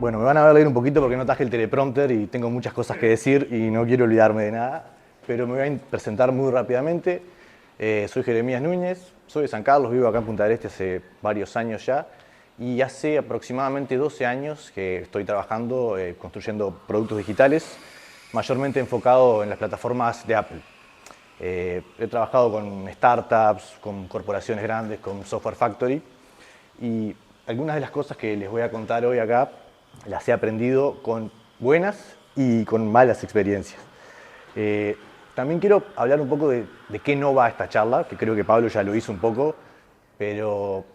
Bueno, me van a ver leer un poquito porque no traje el teleprompter y tengo muchas cosas que decir y no quiero olvidarme de nada, pero me voy a presentar muy rápidamente. Soy Jeremías Núñez, soy de San Carlos, vivo acá en Punta del Este hace varios años ya y hace aproximadamente 12 años que estoy trabajando construyendo productos digitales, mayormente enfocado en las plataformas de Apple. He trabajado con startups, con corporaciones grandes, con Software Factory y algunas de las cosas que les voy a contar hoy acá las he aprendido con buenas y con malas experiencias. También quiero hablar un poco de qué no va esta charla, que creo que Pablo ya lo hizo un poco, pero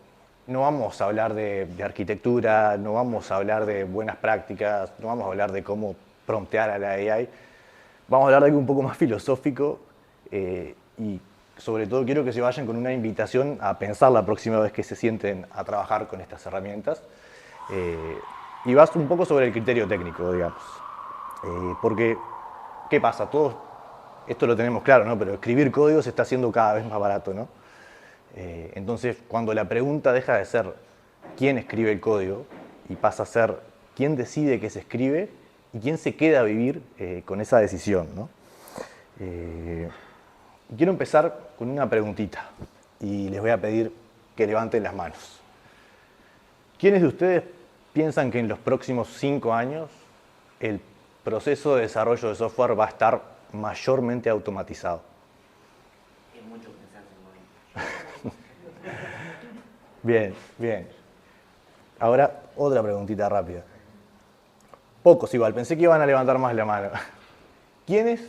no vamos a hablar de arquitectura, no vamos a hablar de buenas prácticas, no vamos a hablar de cómo promptear a la AI. Vamos a hablar de algo un poco más filosófico y sobre todo quiero que se vayan con una invitación a pensar la próxima vez que se sienten a trabajar con estas herramientas. Y vas un poco sobre el criterio técnico, digamos. Porque, ¿qué pasa? Todos, esto lo tenemos claro, ¿no? Pero escribir código se está haciendo cada vez más barato, ¿no? Entonces, cuando la pregunta deja de ser quién escribe el código y pasa a ser quién decide qué se escribe y quién se queda a vivir con esa decisión, ¿no? Quiero empezar con una preguntita y les voy a pedir que levanten las manos. ¿Quiénes de ustedes piensan que en los próximos 5 años el proceso de desarrollo de software va a estar mayormente automatizado? Es mucho pensar en un momento. Bien, bien. Ahora, otra preguntita rápida. Pocos igual, pensé que iban a levantar más la mano. ¿Quiénes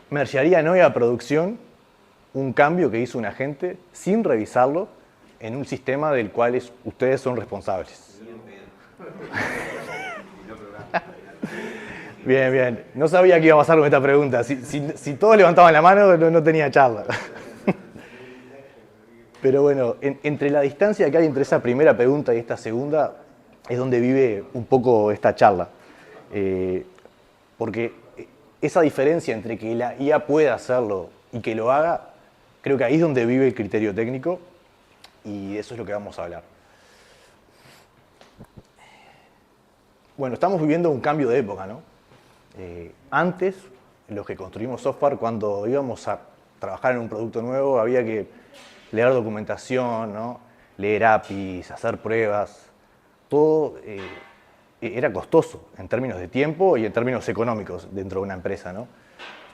mergearían hoy a producción un cambio que hizo un agente sin revisarlo en un sistema del cual ustedes son responsables? Bien, bien. No sabía qué iba a pasar con esta pregunta. Si todos levantaban la mano, no tenía charla. Pero bueno, entre la distancia que hay entre esa primera pregunta y esta segunda, es donde vive un poco esta charla. Porque esa diferencia entre que la IA pueda hacerlo y que lo haga, creo que ahí es donde vive el criterio técnico y de eso es lo que vamos a hablar. Bueno, estamos viviendo un cambio de época, ¿no? Antes, los que construimos software, cuando íbamos a trabajar en un producto nuevo, había que leer documentación, ¿no? Leer APIs, hacer pruebas. Todo era costoso en términos de tiempo y en términos económicos dentro de una empresa, ¿no?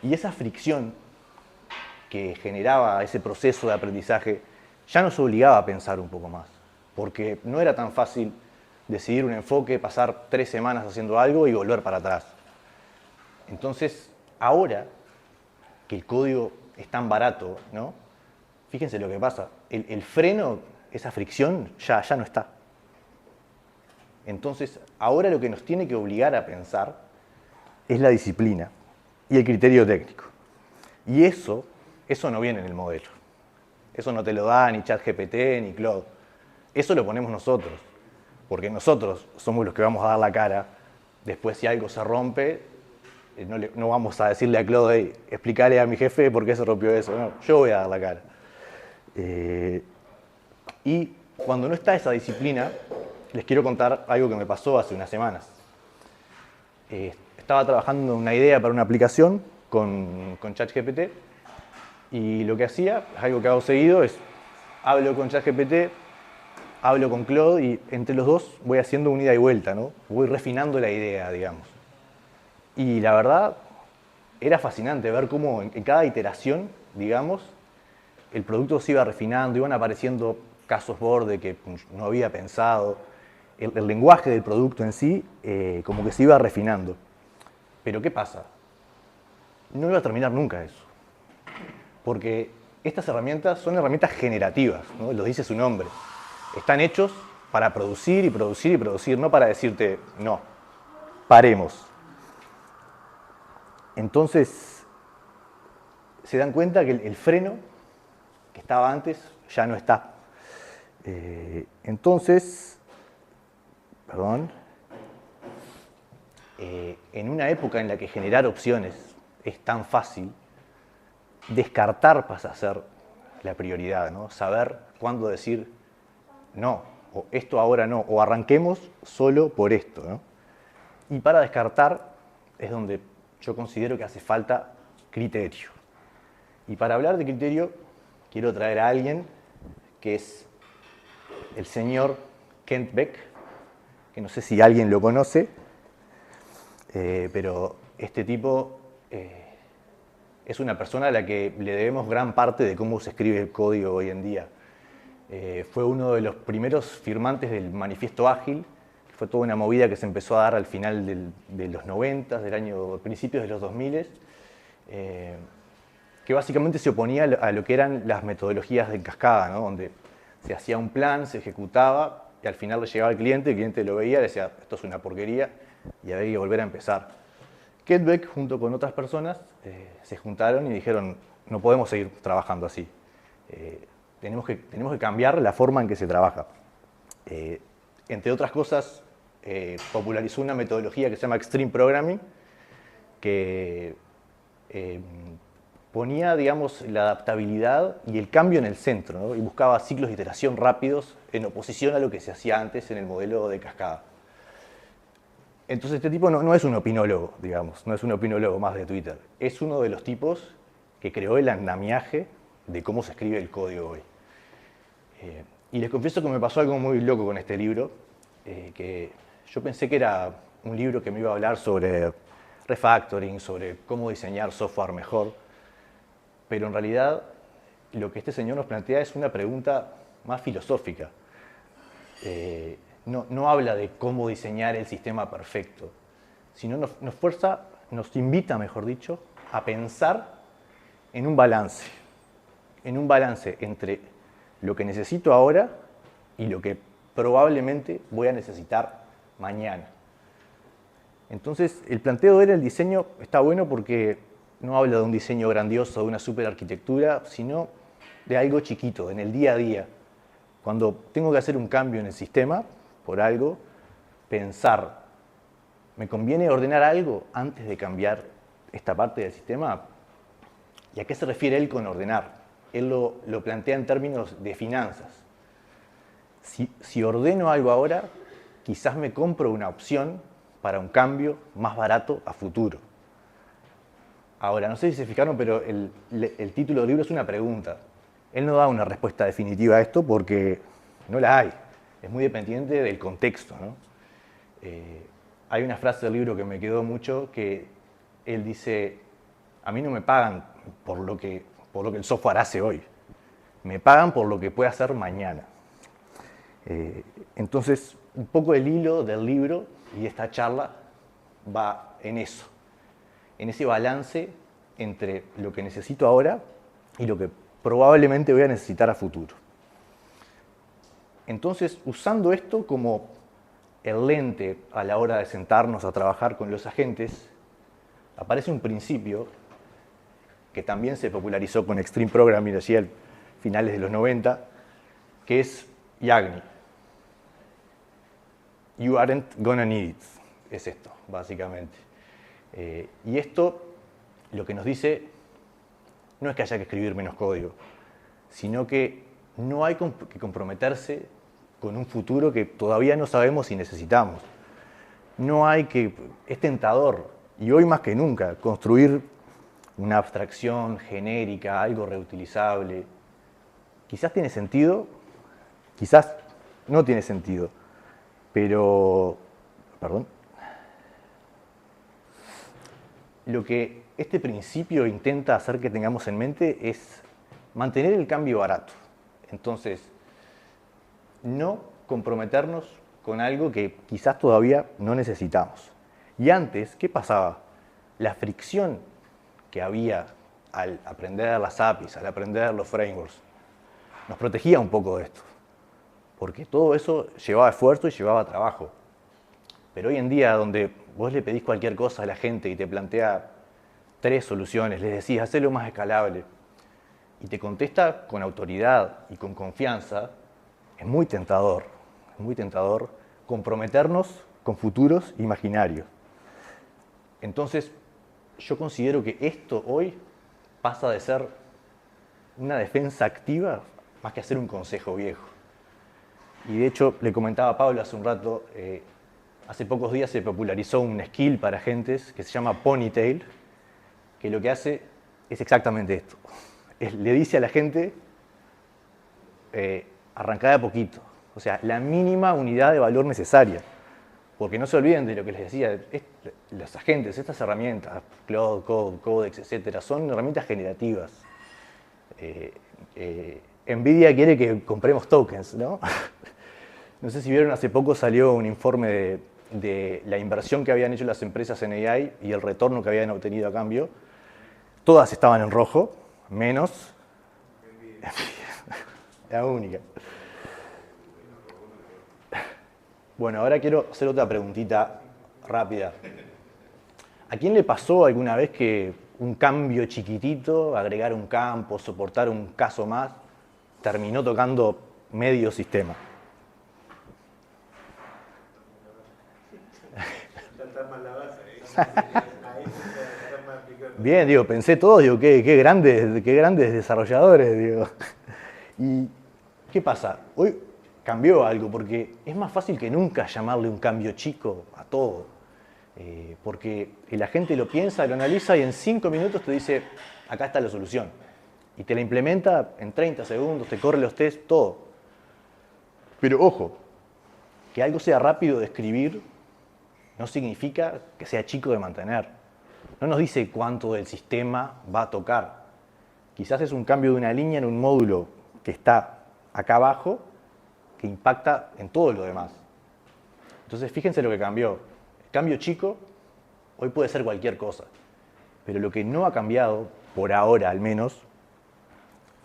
Y esa fricción que generaba ese proceso de aprendizaje ya nos obligaba a pensar un poco más, porque no era tan fácil decidir un enfoque, pasar 3 semanas haciendo algo y volver para atrás. Entonces, ahora que el código es tan barato, ¿no? Fíjense lo que pasa. El freno, esa fricción, ya no está. Entonces, ahora lo que nos tiene que obligar a pensar es la disciplina y el criterio técnico. Y eso no viene en el modelo. Eso no te lo da ni ChatGPT ni Claude. Eso lo ponemos nosotros, porque nosotros somos los que vamos a dar la cara. Después, si algo se rompe, no vamos a decirle a Claude, hey, explícale a mi jefe por qué se rompió eso. No, yo voy a dar la cara. Y cuando no está esa disciplina, les quiero contar algo que me pasó hace unas semanas. Estaba trabajando en una idea para una aplicación con ChatGPT y lo que hacía, algo que hago seguido, es hablo con ChatGPT, hablo con Claude y entre los dos voy haciendo un ida y vuelta, ¿no? Voy refinando la idea, digamos. Y la verdad, era fascinante ver cómo en cada iteración, digamos, el producto se iba refinando, iban apareciendo casos borde que no había pensado. El lenguaje del producto en sí como que se iba refinando. Pero ¿qué pasa? No iba a terminar nunca eso. Porque estas herramientas son herramientas generativas, ¿no? Lo dice su nombre. Están hechos para producir y producir y producir, no para decirte, no, paremos. Entonces, se dan cuenta que el freno que estaba antes ya no está. Entonces, en una época en la que generar opciones es tan fácil, descartar pasa a ser la prioridad, ¿no? Saber cuándo decir no, o esto ahora no, o arranquemos solo por esto, ¿no? Y para descartar es donde yo considero que hace falta criterio. Y para hablar de criterio, quiero traer a alguien que es el señor Kent Beck, que no sé si alguien lo conoce, pero este tipo es una persona a la que le debemos gran parte de cómo se escribe el código hoy en día. Fue uno de los primeros firmantes del Manifiesto Ágil, que fue toda una movida que se empezó a dar al final de los 90, principios de los 2000, que básicamente se oponía a lo que eran las metodologías de cascada, ¿no? Donde se hacía un plan, se ejecutaba y al final le llegaba al cliente, el cliente lo veía y decía, esto es una porquería y había que volver a empezar. Kent Beck, junto con otras personas, se juntaron y dijeron, no podemos seguir trabajando así. Tenemos que cambiar la forma en que se trabaja. Entre otras cosas, popularizó una metodología que se llama Extreme Programming, que ponía, digamos, la adaptabilidad y el cambio en el centro, ¿no? Y buscaba ciclos de iteración rápidos en oposición a lo que se hacía antes en el modelo de cascada. Entonces este tipo no es un opinólogo, digamos, no es un opinólogo más de Twitter. Es uno de los tipos que creó el andamiaje de cómo se escribe el código hoy. Y les confieso que me pasó algo muy loco con este libro, que yo pensé que era un libro que me iba a hablar sobre refactoring, sobre cómo diseñar software mejor, pero en realidad lo que este señor nos plantea es una pregunta más filosófica. No habla de cómo diseñar el sistema perfecto, sino nos invita, mejor dicho, a pensar en un balance entre lo que necesito ahora y lo que probablemente voy a necesitar mañana. Entonces, el planteo del diseño está bueno porque no habla de un diseño grandioso, de una superarquitectura, sino de algo chiquito, en el día a día. Cuando tengo que hacer un cambio en el sistema, por algo, pensar, ¿me conviene ordenar algo antes de cambiar esta parte del sistema? ¿Y a qué se refiere él con ordenar? Él lo plantea en términos de finanzas. Si ordeno algo ahora, quizás me compro una opción para un cambio más barato a futuro. Ahora, no sé si se fijaron, pero el título del libro es una pregunta. Él no da una respuesta definitiva a esto porque no la hay. Es muy dependiente del contexto, ¿no? Hay una frase del libro que me quedó mucho que él dice, a mí no me pagan por lo que el software hace hoy, me pagan por lo que puede hacer mañana. Entonces, un poco el hilo del libro y esta charla va en eso, en ese balance entre lo que necesito ahora y lo que probablemente voy a necesitar a futuro. Entonces, usando esto como el lente a la hora de sentarnos a trabajar con los agentes, aparece un principio que también se popularizó con Extreme Programming allí a finales de los 90, que es YAGNI. You aren't gonna need it. Es esto, básicamente. Y esto lo que nos dice no es que haya que escribir menos código, sino que no hay que comprometerse con un futuro que todavía no sabemos si necesitamos. Es tentador, y hoy más que nunca, construir una abstracción genérica, algo reutilizable. Quizás tiene sentido, quizás no tiene sentido, pero, lo que este principio intenta hacer que tengamos en mente es mantener el cambio barato. Entonces, no comprometernos con algo que quizás todavía no necesitamos. Y antes, ¿qué pasaba? La fricción que había al aprender las APIs, al aprender los frameworks, nos protegía un poco de esto, porque todo eso llevaba esfuerzo y llevaba trabajo. Pero hoy en día, donde vos le pedís cualquier cosa a la gente y te plantea 3 soluciones, les decís, hacelo más escalable, y te contesta con autoridad y con confianza, es muy tentador comprometernos con futuros imaginarios. Entonces, yo considero que esto hoy pasa de ser una defensa activa más que hacer un consejo viejo. Y de hecho, le comentaba a Pablo hace un rato, hace pocos días se popularizó un skill para agentes que se llama Ponytail, que lo que hace es exactamente esto. Le dice a la gente, arrancá de a poquito. O sea, la mínima unidad de valor necesaria. Porque no se olviden de lo que les decía, los agentes, estas herramientas, Cloud, Code, Codex, etcétera, son herramientas generativas. NVIDIA quiere que compremos tokens, ¿no? No sé si vieron, hace poco salió un informe de la inversión que habían hecho las empresas en AI y el retorno que habían obtenido a cambio. Todas estaban en rojo, menos la única. Bueno, ahora quiero hacer otra preguntita rápida. ¿A quién le pasó alguna vez que un cambio chiquitito, agregar un campo, soportar un caso más, terminó tocando medio sistema? Bien, digo, pensé todo, digo, qué grandes desarrolladores, digo. ¿Y qué pasa? Hoy cambió algo, porque es más fácil que nunca llamarle un cambio chico a todo. Porque el agente lo piensa, lo analiza y en 5 minutos te dice, acá está la solución. Y te la implementa en 30 segundos, te corre los tests, todo. Pero ojo, que algo sea rápido de escribir no significa que sea chico de mantener. No nos dice cuánto del sistema va a tocar. Quizás es un cambio de una línea en un módulo que está acá abajo que impacta en todo lo demás. Entonces fíjense lo que cambió. El cambio chico hoy puede ser cualquier cosa, pero lo que no ha cambiado, por ahora al menos,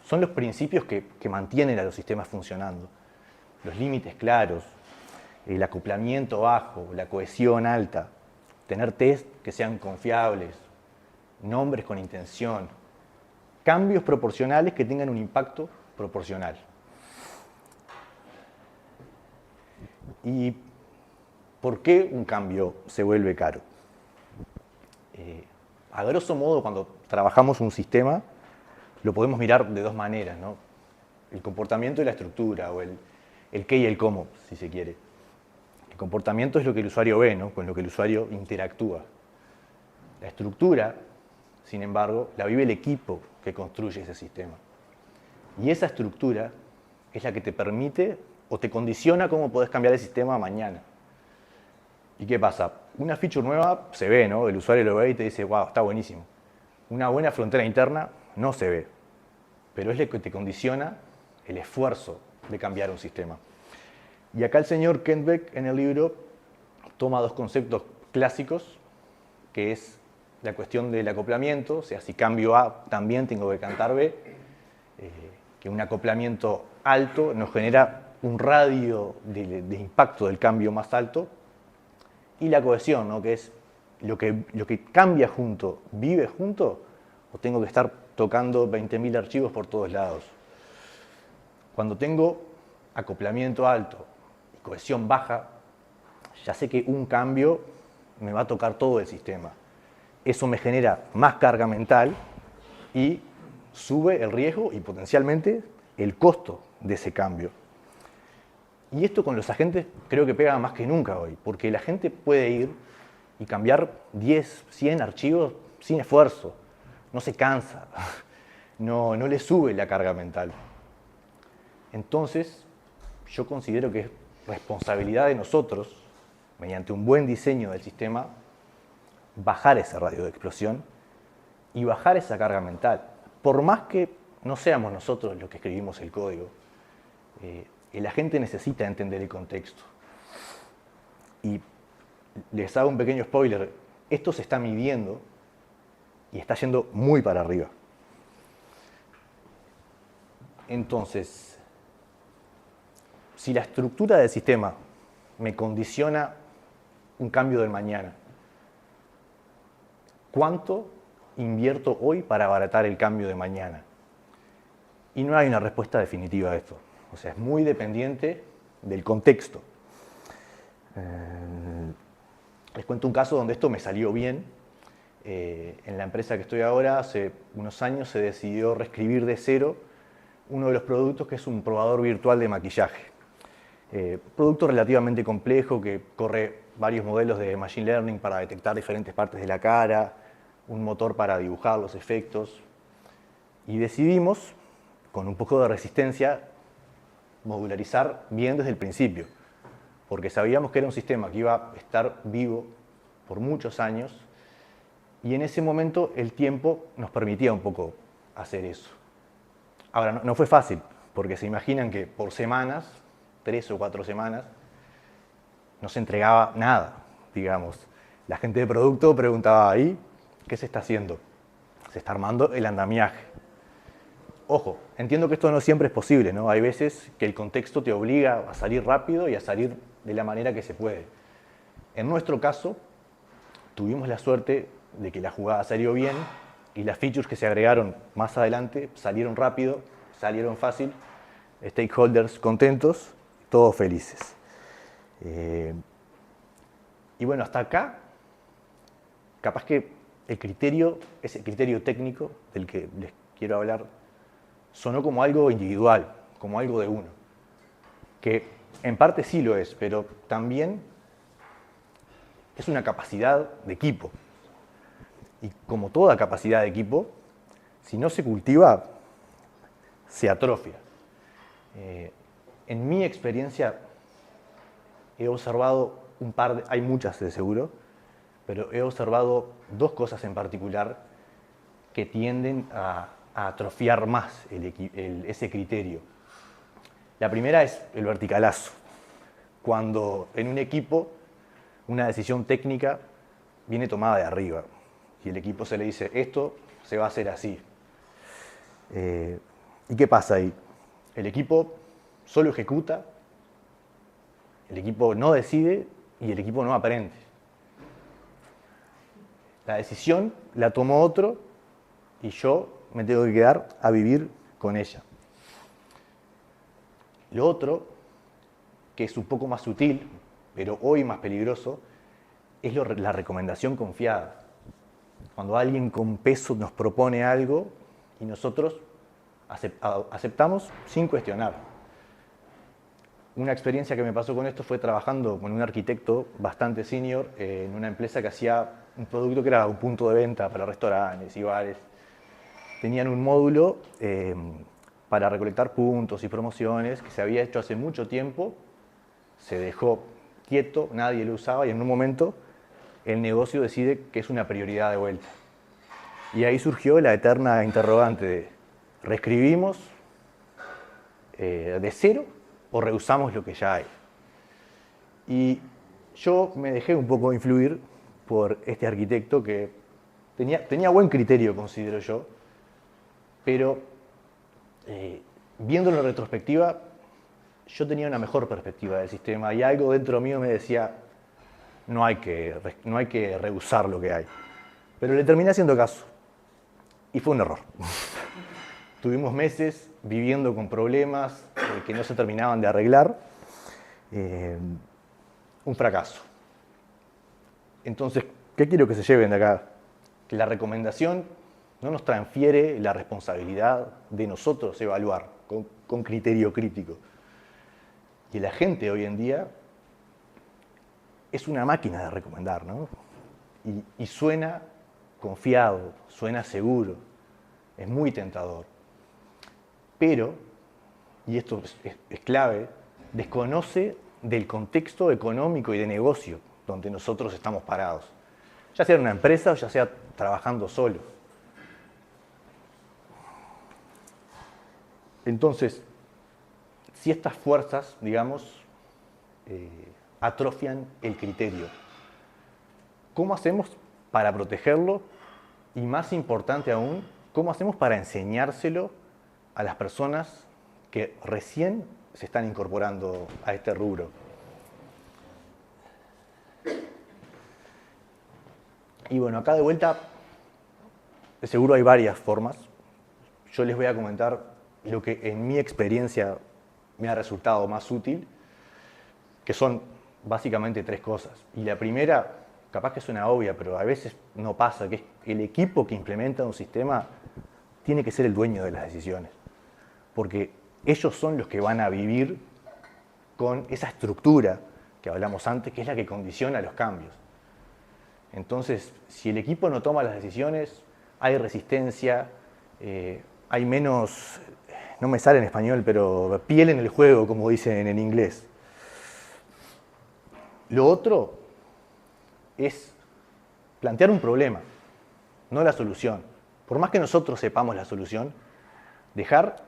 son los principios que mantienen a los sistemas funcionando. Los límites claros, el acoplamiento bajo, la cohesión alta, tener test que sean confiables, nombres con intención, cambios proporcionales que tengan un impacto proporcional. ¿Y por qué un cambio se vuelve caro? A grosso modo, cuando trabajamos un sistema, lo podemos mirar de dos maneras, ¿no? El comportamiento y la estructura, o el qué y el cómo, si se quiere. El comportamiento es lo que el usuario ve, ¿no? Con lo que el usuario interactúa. La estructura, sin embargo, la vive el equipo que construye ese sistema. Y esa estructura es la que te permite o te condiciona cómo podés cambiar el sistema mañana. ¿Y qué pasa? Una feature nueva se ve, ¿no? El usuario lo ve y te dice, wow, está buenísimo. Una buena frontera interna no se ve, pero es lo que te condiciona el esfuerzo de cambiar un sistema. Y acá el señor Kent Beck en el libro toma dos conceptos clásicos, que es la cuestión del acoplamiento, o sea, si cambio A, también tengo que cantar B, que un acoplamiento alto nos genera un radio de impacto del cambio más alto, y la cohesión, ¿no? Que es lo que cambia junto, vive junto, o tengo que estar tocando 20.000 archivos por todos lados. Cuando tengo acoplamiento alto y cohesión baja, ya sé que un cambio me va a tocar todo el sistema. Eso me genera más carga mental y sube el riesgo y potencialmente el costo de ese cambio. Y esto con los agentes creo que pega más que nunca hoy, porque la gente puede ir y cambiar 10, 100 archivos sin esfuerzo, no se cansa, no le sube la carga mental. Entonces, yo considero que es responsabilidad de nosotros, mediante un buen diseño del sistema, bajar ese radio de explosión y bajar esa carga mental. Por más que no seamos nosotros los que escribimos el código, el agente necesita entender el contexto. Y les hago un pequeño spoiler, esto se está midiendo y está yendo muy para arriba. Entonces, si la estructura del sistema me condiciona un cambio del mañana, ¿cuánto invierto hoy para abaratar el cambio de mañana? Y no hay una respuesta definitiva a esto. O sea, es muy dependiente del contexto. Les cuento un caso donde esto me salió bien. En la empresa que estoy ahora, hace unos años se decidió reescribir de cero uno de los productos que es un probador virtual de maquillaje. Producto relativamente complejo que corre varios modelos de Machine Learning para detectar diferentes partes de la cara, un motor para dibujar los efectos, y decidimos, con un poco de resistencia, modularizar bien desde el principio, porque sabíamos que era un sistema que iba a estar vivo por muchos años, y en ese momento el tiempo nos permitía un poco hacer eso. Ahora, no fue fácil, porque se imaginan que por semanas, 3 o 4 semanas, no se entregaba nada, digamos. La gente de producto preguntaba, ¿ahí qué se está haciendo? Se está armando el andamiaje. Ojo, entiendo que esto no siempre es posible, ¿no? Hay veces que el contexto te obliga a salir rápido y a salir de la manera que se puede. En nuestro caso, tuvimos la suerte de que la jugada salió bien y las features que se agregaron más adelante salieron rápido, salieron fácil, stakeholders contentos, todos felices. Y bueno, hasta acá, capaz que el criterio, ese criterio técnico del que les quiero hablar, sonó como algo individual, como algo de uno, que en parte sí lo es, pero también es una capacidad de equipo. Y como toda capacidad de equipo, si no se cultiva, se atrofia. En mi experiencia he observado hay muchas de seguro, pero he observado 2 cosas en particular que tienden a atrofiar más ese criterio. La primera es el verticalazo. Cuando en un equipo una decisión técnica viene tomada de arriba y el equipo se le dice, esto se va a hacer así. ¿Y qué pasa ahí? El equipo solo ejecuta, el equipo no decide y el equipo no aprende. La decisión la tomó otro y yo me tengo que quedar a vivir con ella. Lo otro, que es un poco más sutil, pero hoy más peligroso, es la recomendación confiada. Cuando alguien con peso nos propone algo y nosotros aceptamos sin cuestionar. Una experiencia que me pasó con esto fue trabajando con un arquitecto bastante senior en una empresa que hacía un producto que era un punto de venta para restaurantes y bares. Tenían un módulo para recolectar puntos y promociones que se había hecho hace mucho tiempo, se dejó quieto, nadie lo usaba y en un momento el negocio decide que es una prioridad de vuelta. Y ahí surgió la eterna interrogante de ¿reescribimos de cero o rehusamos lo que ya hay? Y yo me dejé un poco influir por este arquitecto que tenía buen criterio, considero yo, pero viéndolo en retrospectiva, yo tenía una mejor perspectiva del sistema y algo dentro mío me decía, no hay que rehusar lo que hay. Pero le terminé haciendo caso y fue un error. Tuvimos meses viviendo con problemas que no se terminaban de arreglar. Un fracaso. Entonces, ¿qué quiero que se lleven de acá? Que la recomendación no nos transfiere la responsabilidad de nosotros evaluar con criterio crítico. Y la gente hoy en día es una máquina de recomendar, ¿no? Y suena confiado, suena seguro, es muy tentador. Pero, y esto es clave, desconoce del contexto económico y de negocio donde nosotros estamos parados. Ya sea en una empresa o ya sea trabajando solo. Entonces, si estas fuerzas, digamos, atrofian el criterio, ¿cómo hacemos para protegerlo? Y más importante aún, ¿cómo hacemos para enseñárselo a las personas que recién se están incorporando a este rubro? Y bueno, acá de vuelta, de seguro hay varias formas. Yo les voy a comentar lo que en mi experiencia me ha resultado más útil, que son básicamente 3 cosas. Y la primera, capaz que suena obvia, pero a veces no pasa, que es el equipo que implementa un sistema tiene que ser el dueño de las decisiones. Porque ellos son los que van a vivir con esa estructura que hablamos antes, que es la que condiciona los cambios. Entonces, si el equipo no toma las decisiones, hay resistencia, hay menos, no me sale en español, pero piel en el juego, como dicen en inglés. Lo otro es plantear un problema, no la solución. Por más que nosotros sepamos la solución, dejar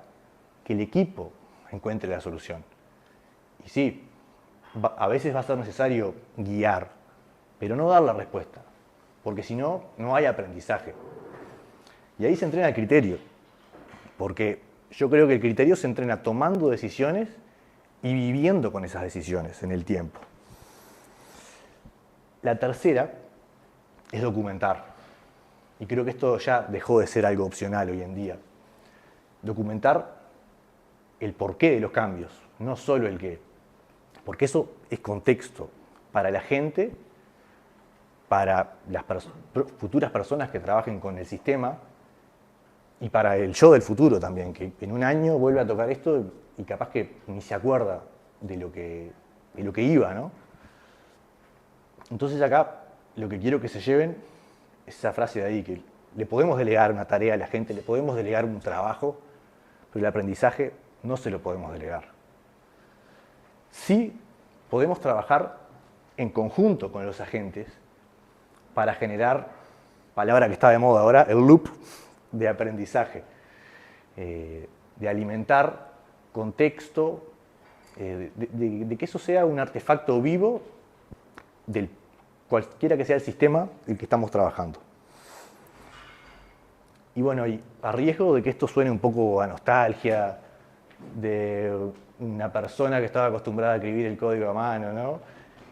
que el equipo encuentre la solución. Y sí, a veces va a ser necesario guiar, pero no dar la respuesta, porque si no, no hay aprendizaje. Y ahí se entrena el criterio, porque yo creo que el criterio se entrena tomando decisiones y viviendo con esas decisiones en el tiempo. La tercera es documentar. Y creo que esto ya dejó de ser algo opcional hoy en día. Documentar el porqué de los cambios, no solo el qué. Porque eso es contexto para la gente, para las futuras personas que trabajen con el sistema y para el yo del futuro también, que en un año vuelve a tocar esto y capaz que ni se acuerda de lo que iba, ¿no? Entonces acá lo que quiero que se lleven es esa frase de ahí, que le podemos delegar una tarea a la gente, le podemos delegar un trabajo, pero el aprendizaje no se lo podemos delegar. Sí podemos trabajar en conjunto con los agentes para generar, palabra que está de moda ahora, el loop de aprendizaje, de alimentar contexto, de que eso sea un artefacto vivo del cualquiera que sea el sistema en el que estamos trabajando. Y bueno, y a riesgo de que esto suene un poco a nostalgia, de una persona que estaba acostumbrada a escribir el código a mano, ¿no?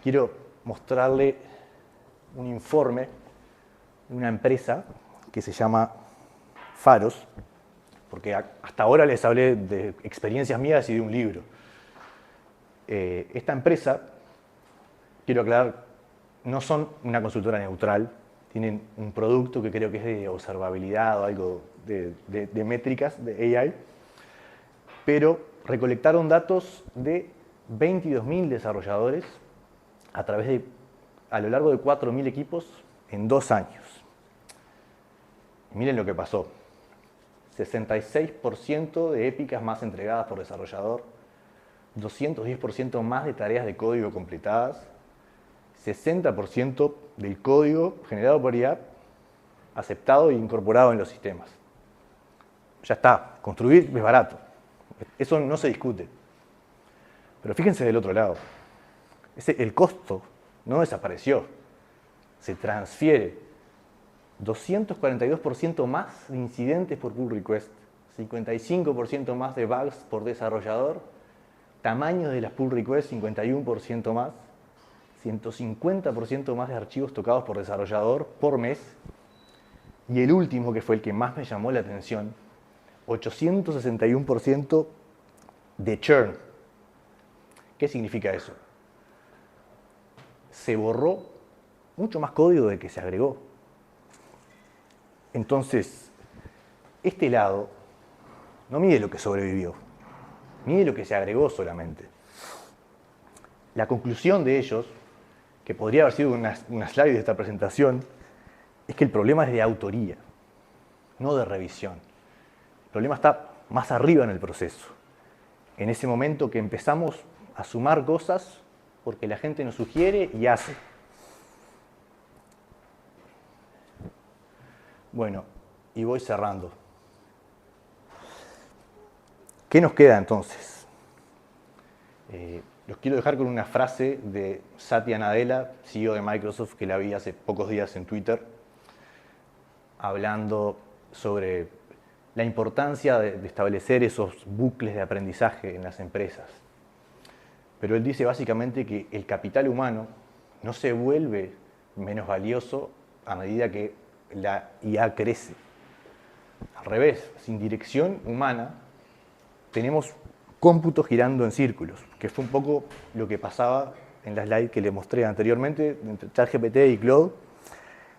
Quiero mostrarle un informe de una empresa que se llama Faros, porque hasta ahora les hablé de experiencias mías y de un libro. Esta empresa, quiero aclarar, no son una consultora neutral, tienen un producto que creo que es de observabilidad o algo de métricas, de AI, pero recolectaron datos de 22.000 desarrolladores a lo largo de 4.000 equipos en 2 años. Y miren lo que pasó. 66% de épicas más entregadas por desarrollador, 210% más de tareas de código completadas, 60% del código generado por IA aceptado e incorporado en los sistemas. Ya está, construir es barato. Eso no se discute. Pero fíjense del otro lado. El costo no desapareció, se transfiere. 242% más de incidentes por pull request, 55% más de bugs por desarrollador, tamaño de las pull requests 51% más, 150% más de archivos tocados por desarrollador por mes, y el último, que fue el que más me llamó la atención, 861% de churn. ¿Qué significa eso? Se borró mucho más código del que se agregó. Entonces, este lado no mide lo que sobrevivió, mide lo que se agregó solamente. La conclusión de ellos, que podría haber sido una slide de esta presentación, es que el problema es de autoría, no de revisión. El problema está más arriba en el proceso. En ese momento que empezamos a sumar cosas porque la gente nos sugiere y hace. Bueno, y voy cerrando. ¿Qué nos queda entonces? Los quiero dejar con una frase de Satya Nadella, CEO de Microsoft, que la vi hace pocos días en Twitter, hablando sobre la importancia de establecer esos bucles de aprendizaje en las empresas. Pero él dice básicamente que el capital humano no se vuelve menos valioso a medida que la IA crece. Al revés, sin dirección humana, tenemos cómputo girando en círculos, que fue un poco lo que pasaba en la slide que le mostré anteriormente entre ChatGPT y Claude,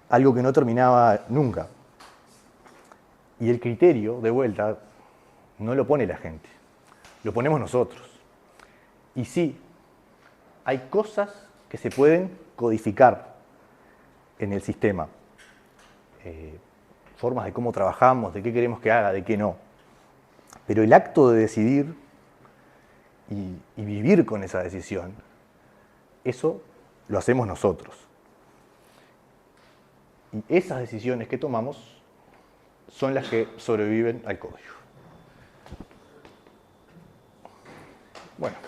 algo que no terminaba nunca. Y el criterio, de vuelta, no lo pone la gente, lo ponemos nosotros. Y sí, hay cosas que se pueden codificar en el sistema. Formas de cómo trabajamos, de qué queremos que haga, de qué no. Pero el acto de decidir y vivir con esa decisión, eso lo hacemos nosotros. Y esas decisiones que tomamos son las que sobreviven al código. Bueno.